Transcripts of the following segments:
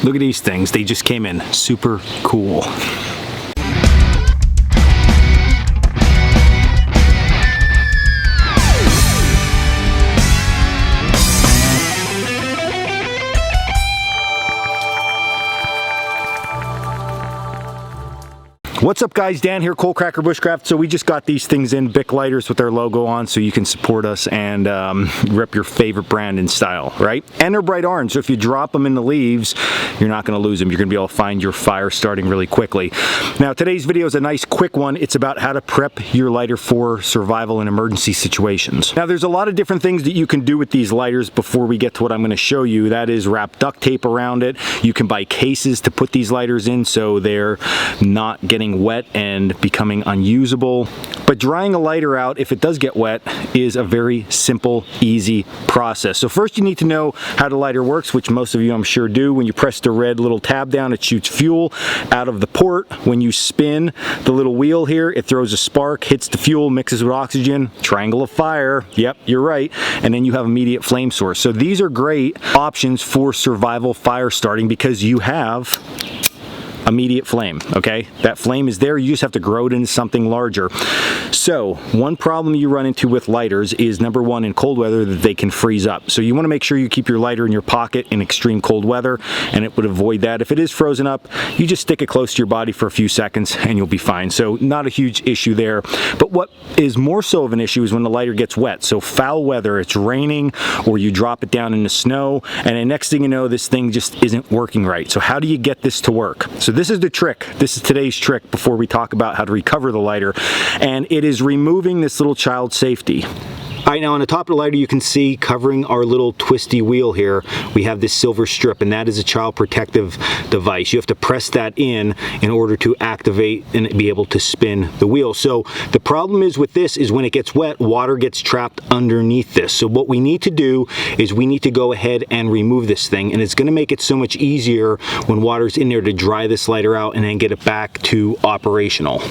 Look at these things. They just came in super cool. What's up guys, Dan here, Coalcracker Bushcraft. So we just got these things in, Bic lighters with their logo on, so you can support us and rep your favorite brand in style, right? And they're bright orange, so if you drop them in the leaves, you're not gonna lose them. You're gonna be able to find your fire starting really quickly. Now today's video is a nice quick one. It's about how to prep your lighter for survival in emergency situations. Now there's a lot of different things that you can do with these lighters before we get to what I'm gonna show you. That is wrap duct tape around it. You can buy cases to put these lighters in so they're not getting wet and becoming unusable. But drying a lighter out, if it does get wet, is a very simple, easy process. So first you need to know how the lighter works, which most of you I'm sure do. When you press the red little tab down, it shoots fuel out of the port. When you spin the little wheel here, it throws a spark, hits the fuel, mixes with oxygen, triangle of fire. Yep, you're right. And then you have immediate flame source. So these are great options for survival fire starting because you have immediate flame, okay? That flame is there, you just have to grow it into something larger. So, one problem you run into with lighters is, number one, in cold weather, that they can freeze up. So you wanna make sure you keep your lighter in your pocket in extreme cold weather, and it would avoid that. If it is frozen up, you just stick it close to your body for a few seconds and you'll be fine. So not a huge issue there. But what is more so of an issue is when the lighter gets wet. So foul weather, it's raining, or you drop it down in the snow, and the next thing you know, this thing just isn't working right. So how do you get this to work? So this is the trick. This is today's trick before we talk about how to recover the lighter, and it is removing this little child safety. All right, now on the top of the lighter you can see covering our little twisty wheel here, we have this silver strip, and that is a child protective device. You have to press that in order to activate and be able to spin the wheel. So the problem is with this is when it gets wet, water gets trapped underneath this. So what we need to do is we need to go ahead and remove this thing, and it's gonna make it so much easier when water's in there to dry this lighter out and then get it back to operational.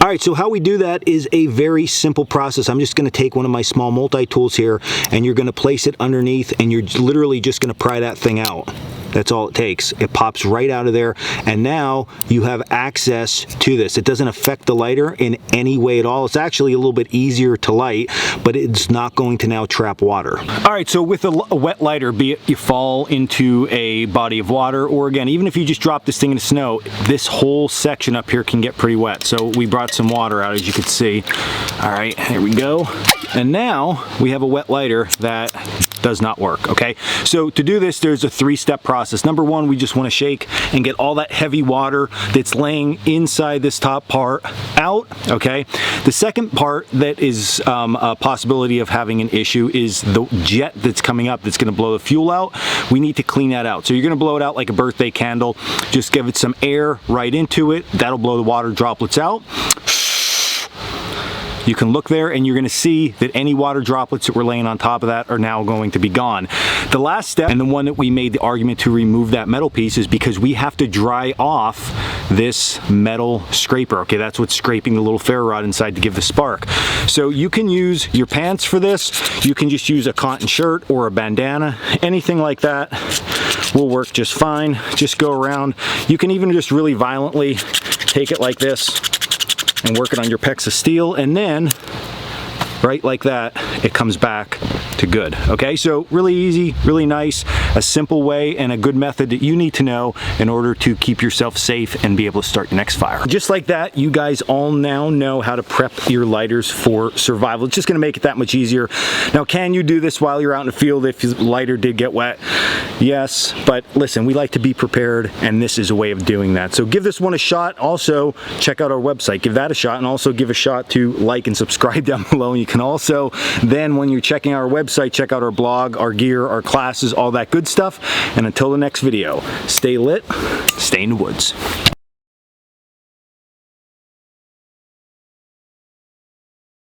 All right, so how we do that is a very simple process. I'm just gonna take one of my small multi-tools here, and you're gonna place it underneath, and you're literally just gonna pry that thing out. That's all it takes. It pops right out of there, and now you have access to this. It doesn't affect the lighter in any way at all. It's actually a little bit easier to light, but it's not going to now trap water. All right, so with a wet lighter, be it you fall into a body of water, or again, even if you just drop this thing in the snow, this whole section up here can get pretty wet. So we brought some water out, as you can see. All right, here we go. And now we have a wet lighter that does not work, okay? So to do this, there's a three-step process. Number one, we just wanna shake and get all that heavy water that's laying inside this top part out, okay? The second part that is a possibility of having an issue is the jet that's coming up that's gonna blow the fuel out. We need to clean that out. So you're gonna blow it out like a birthday candle. Just give it some air right into it. That'll blow the water droplets out. You can look there and you're gonna see that any water droplets that were laying on top of that are now going to be gone. The last step, and the one that we made the argument to remove that metal piece, is because we have to dry off this metal scraper. Okay, that's what's scraping the little ferro rod inside to give the spark. So you can use your pants for this. You can just use a cotton shirt or a bandana. Anything like that will work just fine. Just go around. You can even just really violently take it like this and work it on your pecs of steel, and then right like that, it comes back to good. Okay, so really easy, really nice, a simple way and a good method that you need to know in order to keep yourself safe and be able to start your next fire. Just like that, you guys all now know how to prep your lighters for survival. It's just gonna make it that much easier. Now, can you do this while you're out in the field if your lighter did get wet? Yes, but listen, we like to be prepared, and this is a way of doing that. So give this one a shot. Also, check out our website, give that a shot, and also give a shot to like and subscribe down below. And you can also then, when you're checking our website, check out our blog, our gear, our classes, all that good stuff. And until the next video, stay lit, stay in the woods.